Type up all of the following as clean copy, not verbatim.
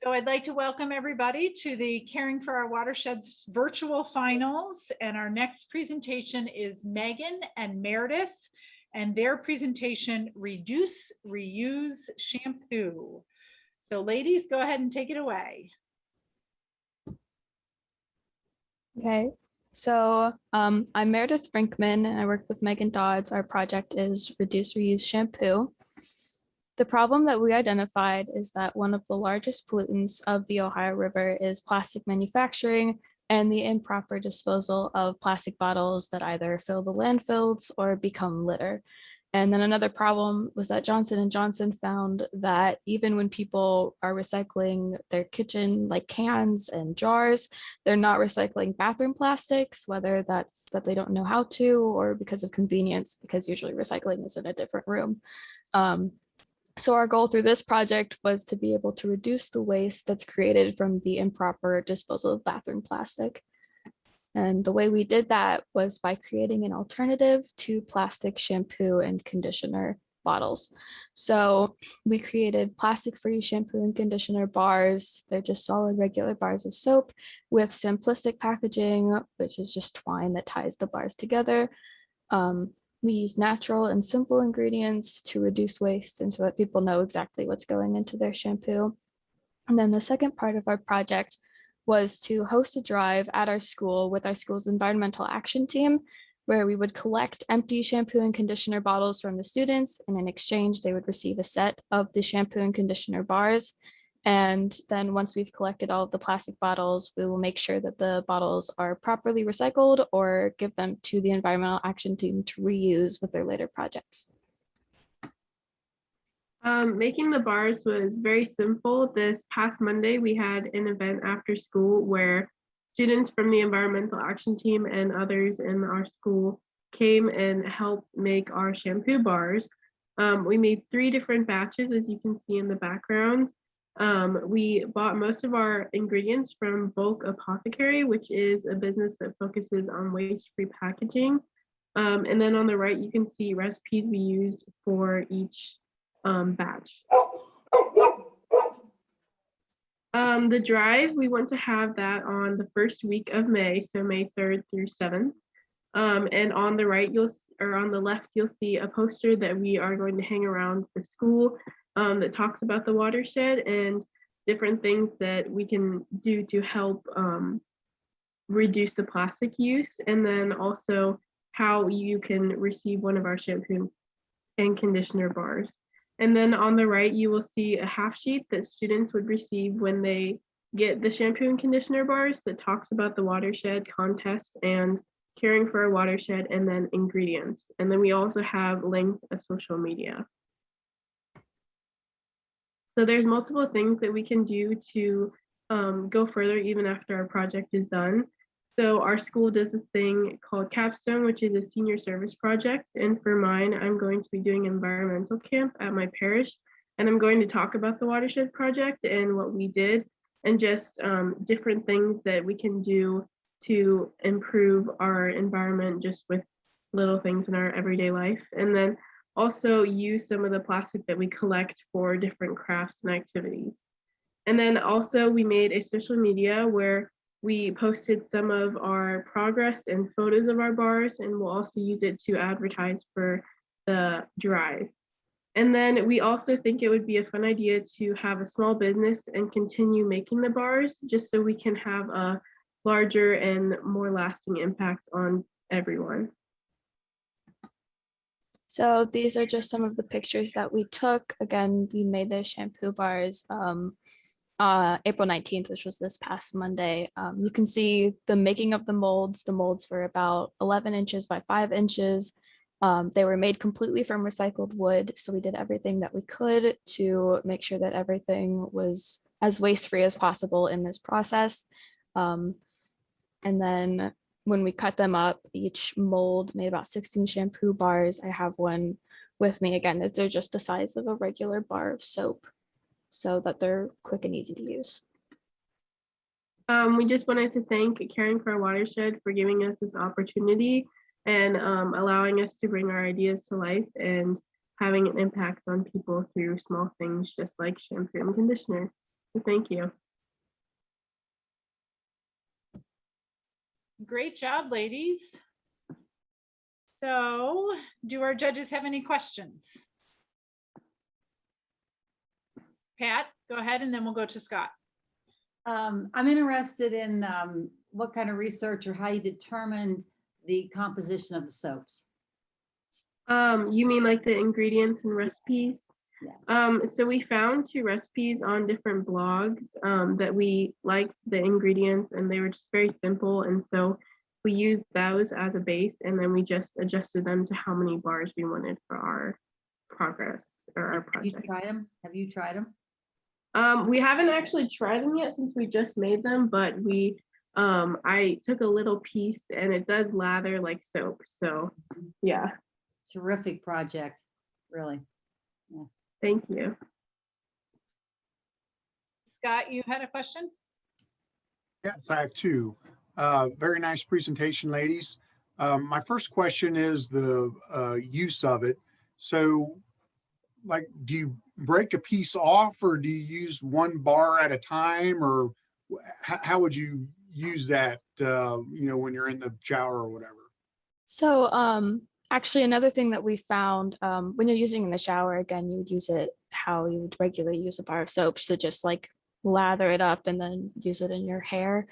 So I'd like to welcome everybody to the Caring for Our Watersheds virtual finals. And our next presentation is Megan and Meredith and their presentation, Reduce, Reuse Shampoo. So ladies, go ahead and take it away. Okay, so I'm Meredith Brinkman and I work with Megan Dodds. Our project is Reduce, Reuse Shampoo. The problem that we identified is that one of the largest pollutants of the Ohio River is plastic manufacturing and the improper disposal of plastic bottles that either fill the landfills or become litter. And then another problem was that Johnson & Johnson found that even when people are recycling their kitchen, like cans and jars, they're not recycling bathroom plastics, whether that's that they don't know how to or because of convenience, because usually recycling is in a different room. So our goal through this project was to be able to reduce the waste that's created from the improper disposal of bathroom plastic. And the way we did that was by creating an alternative to plastic shampoo and conditioner bottles. So we created plastic-free shampoo and conditioner bars. They're just solid, regular bars of soap with simplistic packaging, which is just twine that ties the bars together. We use natural and simple ingredients to reduce waste and so that people know exactly what's going into their shampoo. And then the second part of our project was to host a drive at our school with our school's environmental action team, where we would collect empty shampoo and conditioner bottles from the students, and in exchange, they would receive a set of the shampoo and conditioner bars. And then once we've collected all of the plastic bottles, we will make sure that the bottles are properly recycled or give them to the environmental action team to reuse with their later projects. Making the bars was very simple. This past Monday, we had an event after school where students from the environmental action team and others in our school came and helped make our shampoo bars. We made 3 different batches, as you can see in the background. We bought most of our ingredients from Bulk Apothecary, which is a business that focuses on waste-free packaging. And then on the right, you can see recipes we used for each batch. The drive, we want to have that on the first week of May, so May 3rd through 7th. And on the right, on the left, you'll see a poster that we are going to hang around the school that talks about the watershed and different things that we can do to help reduce the plastic use, and then also how you can receive one of our shampoo and conditioner bars. And then on the right, you will see a half sheet that students would receive when they get the shampoo and conditioner bars that talks about the watershed contest and caring for a watershed, and then ingredients. And then we also have linked a social media. So there's multiple things that we can do to go further even after our project is done. So our school does this thing called Capstone, which is a senior service project. And for mine, I'm going to be doing environmental camp at my parish. And I'm going to talk about the Watershed Project and what we did and just different things that we can do to improve our environment just with little things in our everyday life. And then also use some of the plastic that we collect for different crafts and activities. And then also we made a social media where we posted some of our progress and photos of our bars, and we'll also use it to advertise for the drive. And then we also think it would be a fun idea to have a small business and continue making the bars just so we can have a larger and more lasting impact on everyone. So these are just some of the pictures that we took. Again, we made the shampoo bars April 19th, which was this past Monday. You can see the making of the molds. The molds were about 11 inches by 5 inches. They were made completely from recycled wood. So we did everything that we could to make sure that everything was as waste-free as possible in this process. And then when we cut them up, each mold made about 16 shampoo bars. I have one with me again, as they're just the size of a regular bar of soap, so that they're quick and easy to use. We just wanted to thank Caring for a Watershed for giving us this opportunity and allowing us to bring our ideas to life and having an impact on people through small things just like shampoo and conditioner. Thank you. Great job, ladies. So do our judges have any questions? Pat, go ahead, and then we'll go to Scott. I'm interested in what kind of research or how you determined the composition of the soaps. You mean like the ingredients and recipes? Yeah. So we found 2 recipes on different blogs that we liked the ingredients, and they were just very simple. And so we used those as a base, and then we just adjusted them to how many bars we wanted for our progress or our Have you project. tried them? Have you tried them? We haven't actually tried them yet since we just made them, but I took a little piece and it does lather like soap. So yeah, Terrific project, really. thank you. Scott, you had a question? Yes, I have 2. Very nice presentation, ladies. My first question is the use of it. So, like, do you break a piece off, or do you use 1 bar at a time, or how would you use that, when you're in the shower or whatever? So actually another thing that we found, when you're using in the shower, again, you would use it how you would regularly use a bar of soap. So just like lather it up and then use it in your hair.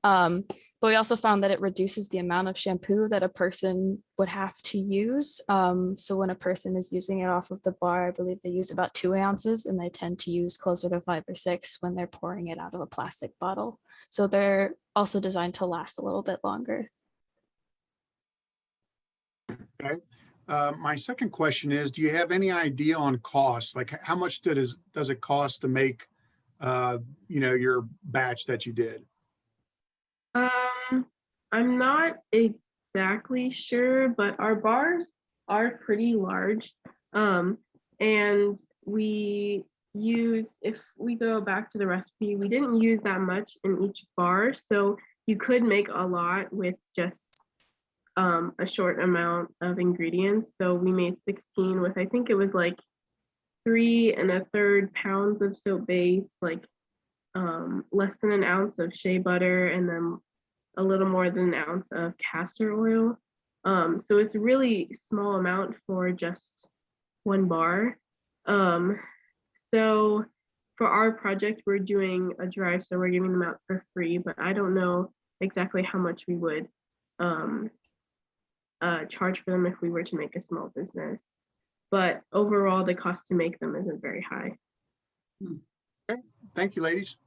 But we also found that it reduces the amount of shampoo that a person would have to use. So when a person is using it off of the bar, I believe they use about 2 ounces, and they tend to use closer to 5 or 6 when they're pouring it out of a plastic bottle. So they're also designed to last a little bit longer. Okay. My second question is, do you have any idea on cost? Like, how much does it cost to make, your batch that you did? I'm not exactly sure, but our bars are pretty large. And if we go back to the recipe, we didn't use that much in each bar. So you could make a lot with just a short amount of ingredients. So we made 16 with, I think it was like 3 1/3 pounds of soap base, like less than 1 ounce of shea butter, and then a little more than 1 ounce of castor oil. So it's a really small amount for just 1 bar. So for our project, we're doing a drive, so we're giving them out for free, but I don't know exactly how much we would charge for them if we were to make a small business. But overall, the cost to make them isn't very high. Okay. Thank you, ladies.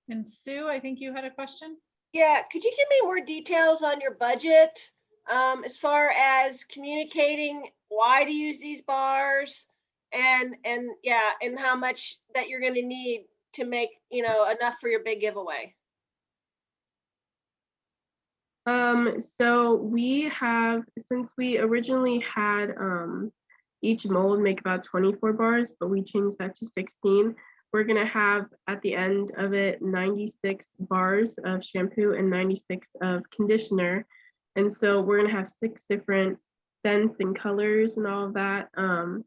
And Sue, I think you had a question? Yeah, could you give me more details on your budget as far as communicating why to use these bars and how much that you're going to need to make, enough for your big giveaway? So since we originally had each mold make about 24 bars, but we changed that to 16. We're gonna have at the end of it 96 bars of shampoo and 96 of conditioner. And so we're gonna have 6 different scents and colors and all of that. I'm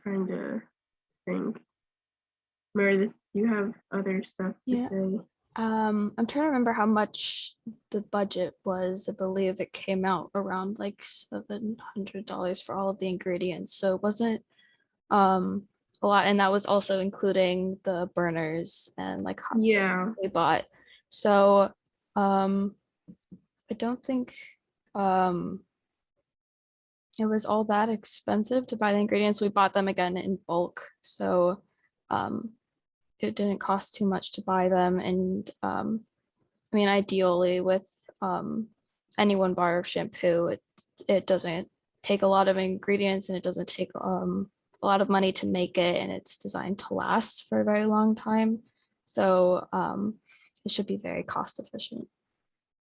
trying to think. Meredith, do you have other stuff to Yeah. say? I'm trying to remember how much the budget was. I believe it came out around like $700 for all of the ingredients. So it wasn't a lot. And that was also including the burners and like hot plates Yeah. they bought. So I don't think it was all that expensive to buy the ingredients. We bought them again in bulk. So it didn't cost too much to buy them. And I mean, ideally with any 1 bar of shampoo, it doesn't take a lot of ingredients, and it doesn't take a lot of money to make it, and it's designed to last for a very long time. So it should be very cost efficient.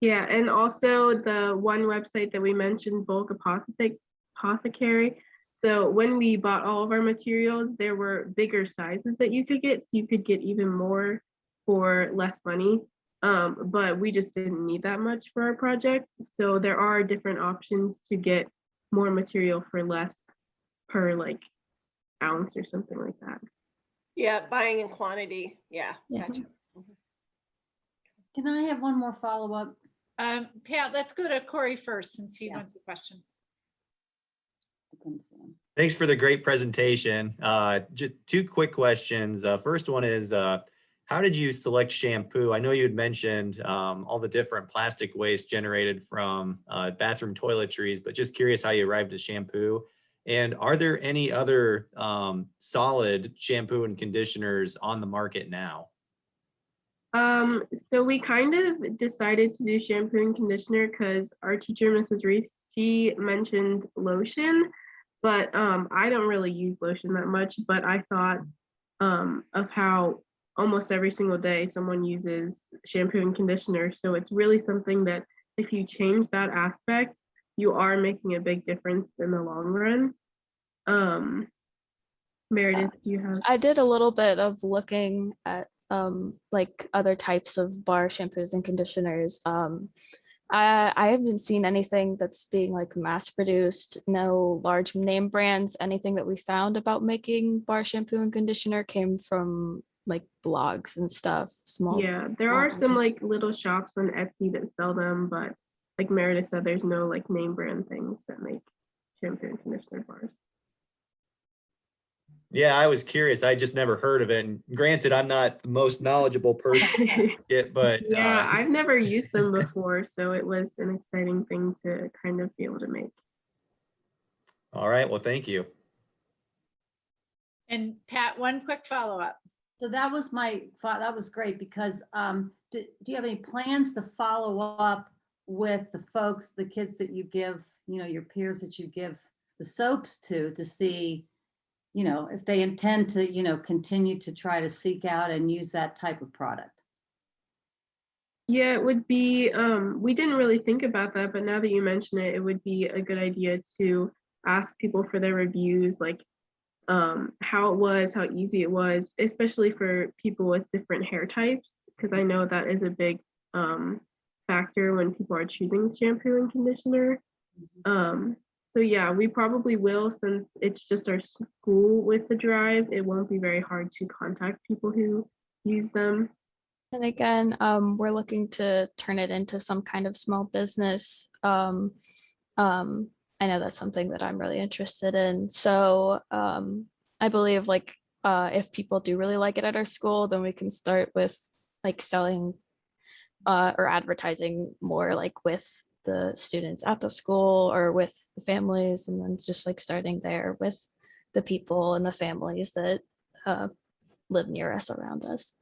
Yeah, and also the one website that we mentioned, Bulk Apothecary. So when we bought all of our materials, there were bigger sizes that you could get. So you could get even more for less money. but we just didn't need that much for our project. So there are different options to get more material for less per like ounce or something like that. Yeah, buying in quantity. Yeah, Yeah. gotcha. Can I have one more follow-up? Pat, let's go to Corey first since he Yeah. wants a question. I couldn't see him. Thanks for the great presentation. Just two quick questions. First one is, how did you select shampoo? I know you had mentioned all the different plastic waste generated from bathroom toiletries, but just curious how you arrived at shampoo. And are there any other solid shampoo and conditioners on the market now? So we kind of decided to do shampoo and conditioner because our teacher, Mrs. Reese, she mentioned lotion, but I don't really use lotion that much, but I thought of how almost every single day someone uses shampoo and conditioner. So it's really something that if you change that aspect, you are making a big difference in the long run. Meredith, do you have? I did a little bit of looking at like other types of bar shampoos and conditioners. I haven't seen anything that's being like mass produced, no large name brands. Anything that we found about making bar shampoo and conditioner came from like blogs and stuff, small. Yeah, there are some like little shops on Etsy that sell them, but like Meredith said, there's no like name brand things that make shampoo and conditioner bars. Yeah, I was curious. I just never heard of it. And granted, I'm not the most knowledgeable person yet, but Yeah, I've never used them before, so it was an exciting thing to kind of be able to make. all right. Well, thank you. And Pat, one quick follow-up. So that was that was great because do you have any plans to follow up with the folks, the kids that you give, your peers that you give the soaps to see, if they intend to, continue to try to seek out and use that type of product? Yeah, it would be, we didn't really think about that, but now that you mention it, it would be a good idea to ask people for their reviews, like how it was, how easy it was, especially for people with different hair types, because I know that is a big factor when people are choosing shampoo and conditioner. So yeah, we probably will, since it's just our school with the drive, it won't be very hard to contact people who use them. And again, we're looking to turn it into some kind of small business. I know that's something that I'm really interested in. So I believe like if people do really like it at our school, then we can start with like selling or advertising more like with the students at the school or with the families, and then just like starting there with the people and the families that live near us, around us.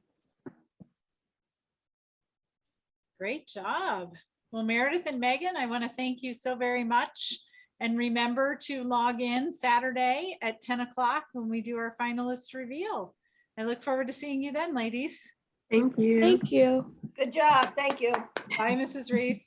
Great job. Well, Meredith and Megan, I want to thank you so very much. And remember to log in Saturday at 10 o'clock when we do our finalist reveal. I look forward to seeing you then, ladies. Thank you. Thank you. Good job. Thank you. Bye, Mrs. Reed.